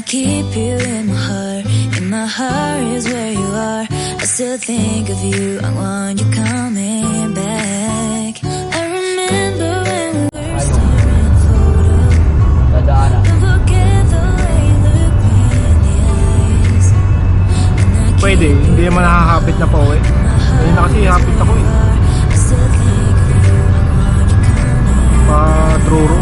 I keep you in my heart. In my heart is where you are. I still think of you. I want you coming back. I remember when we were staring photos. Don't forget the way you look me in the eyes. And I keep Pwede, hindi naman nakakapit na po eh. Hindi na kasi hapit ako eh. I still think of you. I want you coming. Patruro.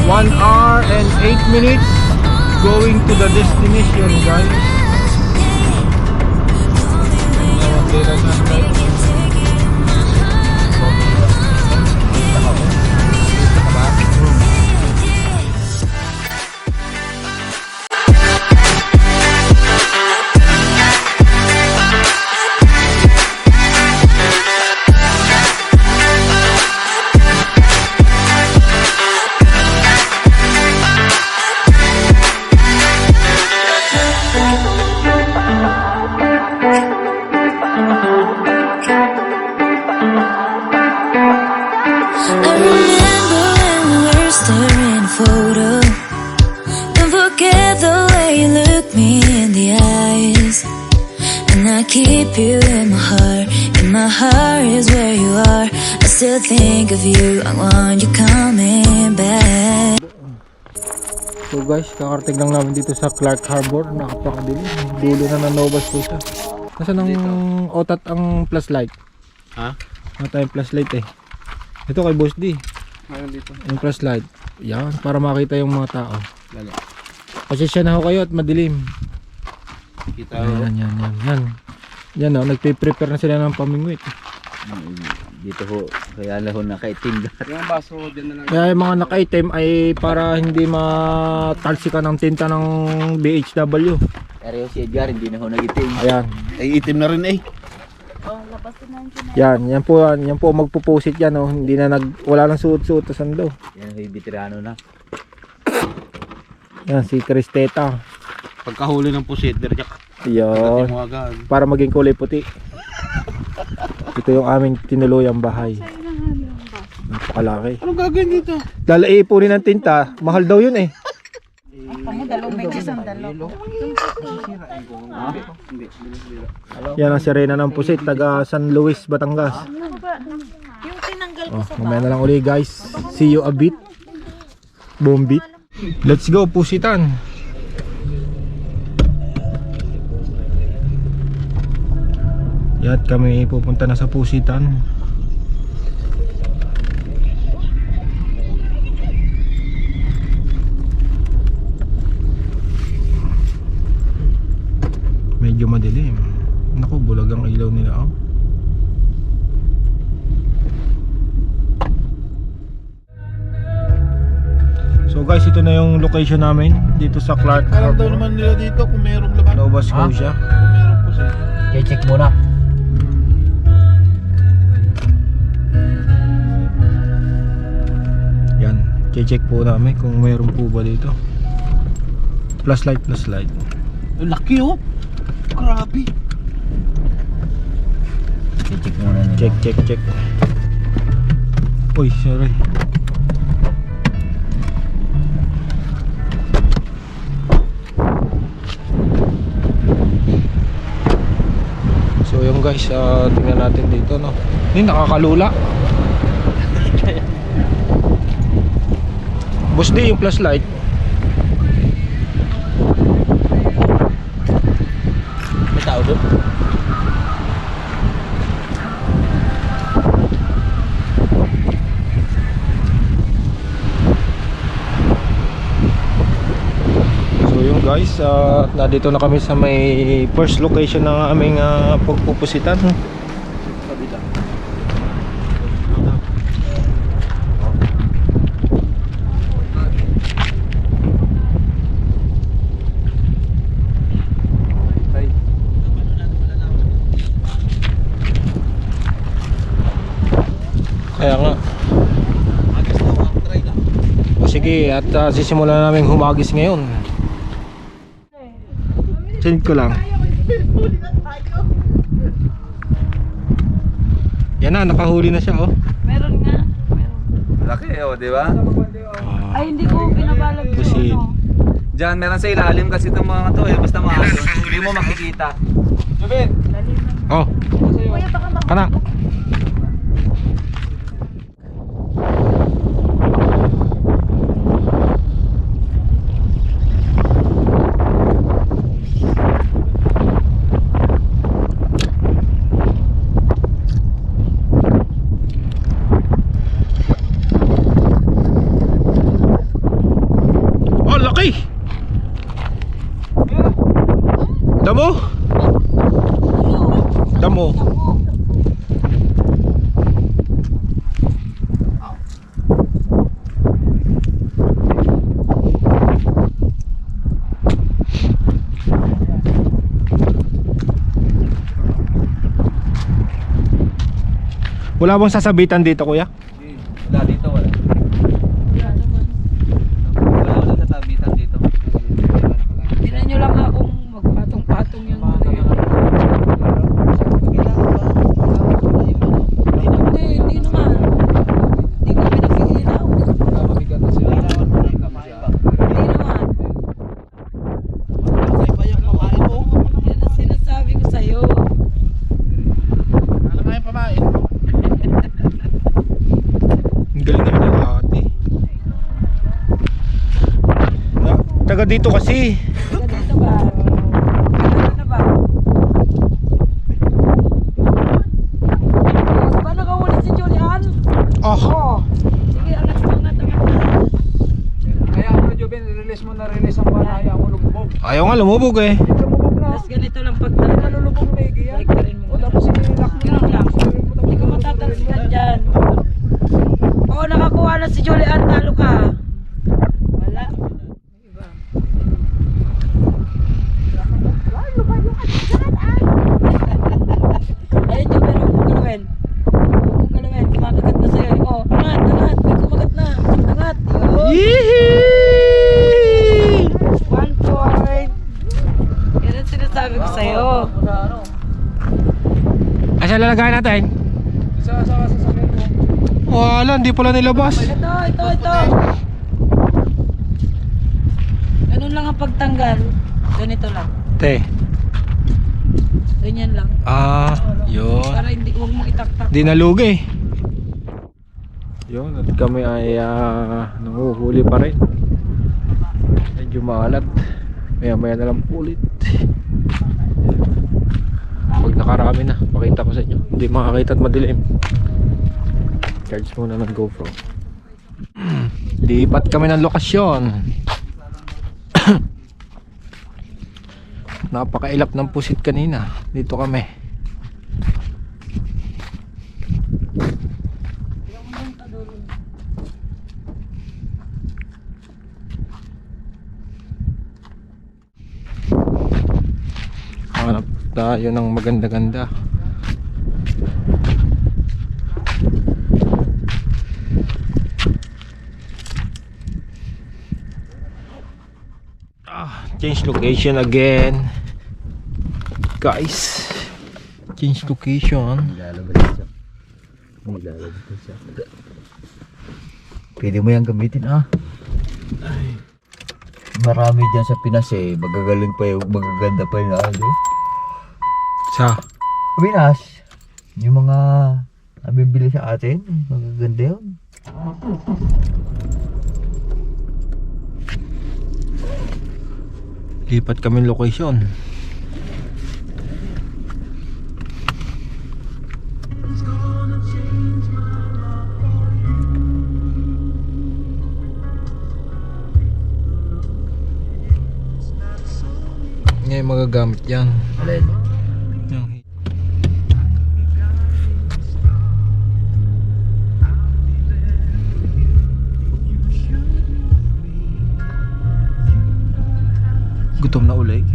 1 hour and 8 minutes going to the destination, guys. Keep you in my heart. In my heart is where you are. I still think of you. I want you coming back. So guys, kakarating lang namin dito sa Clark Harbor. Napakadilim. Dulo na nanobas po siya. Nasaan ang otat ang flashlight? Ha? Ano tayong flashlight eh. Ito kay Boss D. Mayroon dito. Yung flashlight. Yan, para makita yung mga tao. Lalo. Kasi siya na ho kayo at madilim. Kita ho. Yan. Yan o, nagpe-prepare na sila ng pamingwit. Dito ho, kaya lang ho nakaitim lahat. Yung baso dyan na lang. Kaya yung mga naka-item ay para hindi matalsikan ng tinta ng BHW. Pero si Edgar hindi na ho nagitim. Ayan. Ay itim na rin eh. Yan po magpuposit yan oh. Hindi na wala nang suot-suot sa sando. Yan ho yung veterano na. Yan si Cristeta. Pagkahuli ng pusit, direct Yan. mo agad. Para maging kulay puti. Ito yung aming tinuluyang bahay. Napakalaki. Anong gagawin dito? Ipunin ng tinta, mahal daw yun eh. Yan ang sirena ng pusit, taga San Luis, Batangas. Oh, mamaya na lang uli guys. See you a bit. Bombit. Let's go pusitan. Yan kami pupunta na sa pusitan. Medyo madilim. Naku, bulag ang ilaw nila oh. So guys, ito na yung location namin dito sa Clark Alam daw Harbor, naman nila dito kung merong laman. Nova Scotia. Kung merong pusit. I-check muna. Yan, check po namin kung mayroon po ba dito. Flashlight. Ang laki oh. Grabe. I-check muna nila. Check. Uy, sorry. So yung guys, tingnan natin dito no. Hindi nakakalula. Boss D, yung flashlight. May tao doon. So yung guys, nandito na kami sa may first location ng aming pagpupusitan. Kaya nga. O sige, at sisimulan namin humagis ngayon. Send ko lang. Yan na, nakahuli na siya oh. Meron nga. Laki oh, di ba? Ay, hindi ko binabalag yung Pusit. ano. Diyan, meron sa ilalim kasi itong mga to eh. Basta maaso. Hindi mo makikita. Oh, Kuya, baka kana. Oh, laki! Damo? Damo. Wala bang sasabitan dito, kuya? Wala dito, wala. Wala sa tabitan dito. Tinan nyo lang akong magpatong-patong yung ano yun. Hindi naman. Hindi ko pinag-iinaw. Hindi naman. Yan ang sinasabi ko sa'yo. Ano nga yung pamain? Ang galing naman ng ate. Taga dito kasi. Ganito ba? Ano ba? Ba nakahuli si Julian? Oh, Oo. Sige, angat. Kaya ako, Joben, release mo na release ang panaya mo lumubog. ayaw nga lumubog eh. Tapos ganito lang pag nalulubog na yan. Baliktarin mo. O tapos sinilak mo lang. Hindi ko matatalsikan dyan. Oo, nakakuha na si Julian. Talo ka. Wala. Iba. Ayun yung pero huwag mong galawin. Huwag mong galawin. Kumakagat na sa'yo. Oo, angat. May kumagat na. Angat. Yun. Yee! 1 point. Yan ang sinasabi ko sa'yo. Asa lalagay natin? Sa sasakyan mo. Wala, hindi pala nilabas. Ito. Ganun lang ang pagtanggal. Ganito lang. Te. Ganyan lang. Ah, yun. Para hindi huwag mong itaktak. Di nalugi. Yun, at kami ay nanguhuli pa rin. Medyo maalat. Maya na lang ulit. Pag nakarami na, pakita ko sa inyo. Hindi makakita at madilim. Charge muna ng GoPro. Lipat kami ng lokasyon. Napakailap ng pusit kanina. Dito kami. Hanap tayo ng maganda-ganda. Change location again. Guys, change location. Pwede mo yan gamitin Marami dyan sa Pinas magagaling pa yung magaganda pa yung Sa Pinas, yung mga nabibili sa atin, magaganda yun. lipat kami location. Ngayon magagamit yan. Alin? Yung gutom na ulit.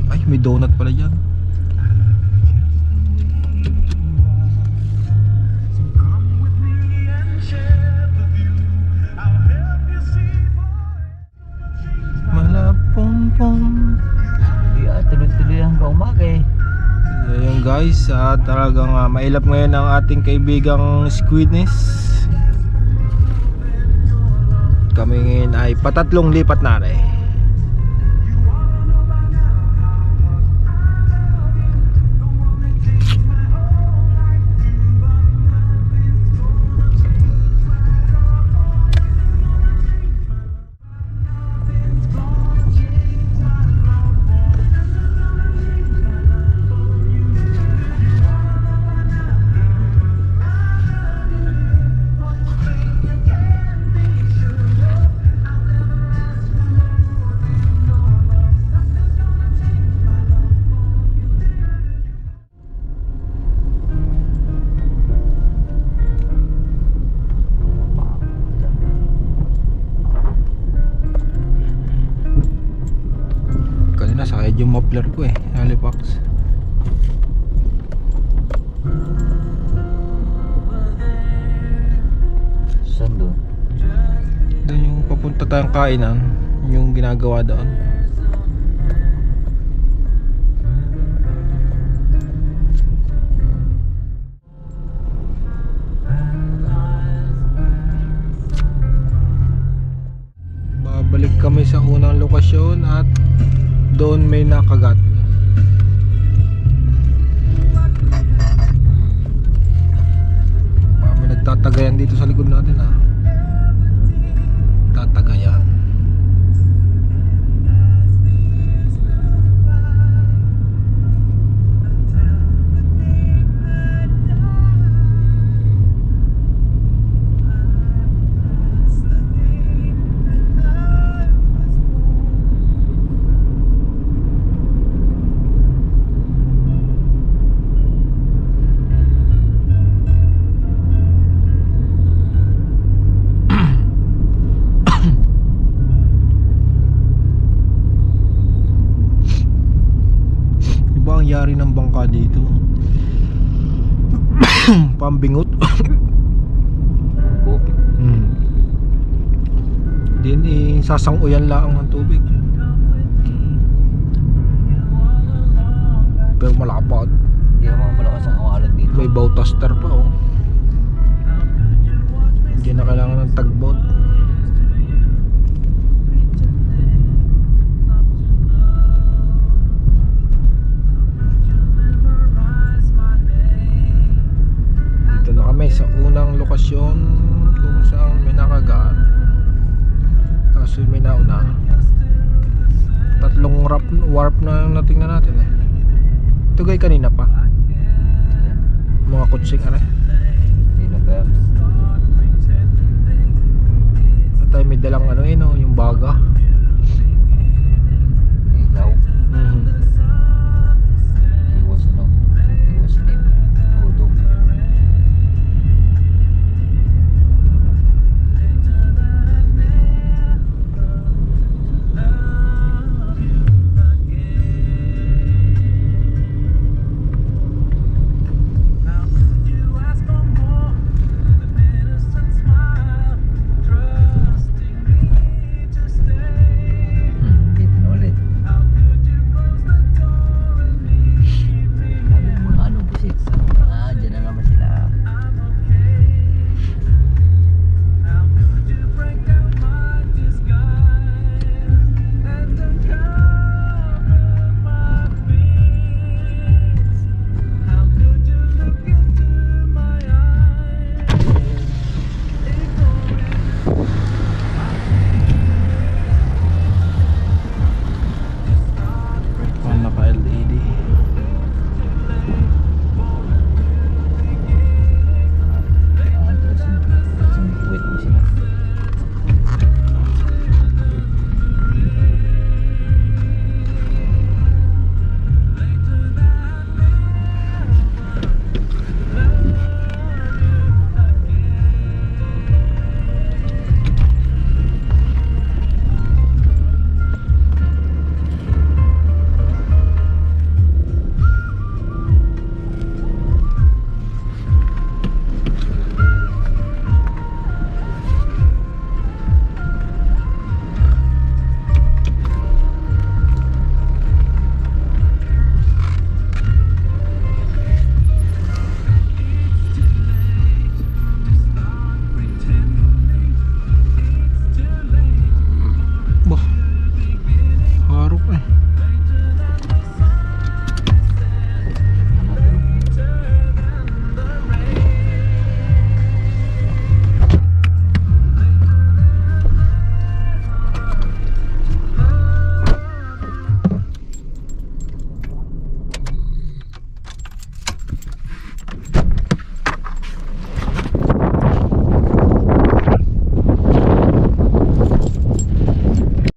Ay, may donut pala dyan. Malapong-pong. Tuloy-tuloy hanggang umaga Ayan guys, talagang mailap ngayon ang ating kaibigang Squidness. Kami ngayon ay patatlong lipat na rin. Kanina sakit yung muffler ko eh, Halifax. Saan doon? Doon yung papunta tayong kainan, yung ginagawa doon. Babalik kami sa unang lokasyon at doon may nakagat. May nagtatagayan dito sa likod natin ha. Tatagayan. Ang yari ng bangka dito. Pambingot. Bukit. Din sasanguyan lang ang tubig. Pero malapad. Hindi naman malakas ang awalan dito. May bow toaster pa oh. Hindi na kailangan ng tugboat. Dito na kami sa unang lokasyon kung saan may nakagat. Kaso may nauna. Tatlong warp na natingnan natin eh. Ito gay kanina pa. Mga kutsing aray.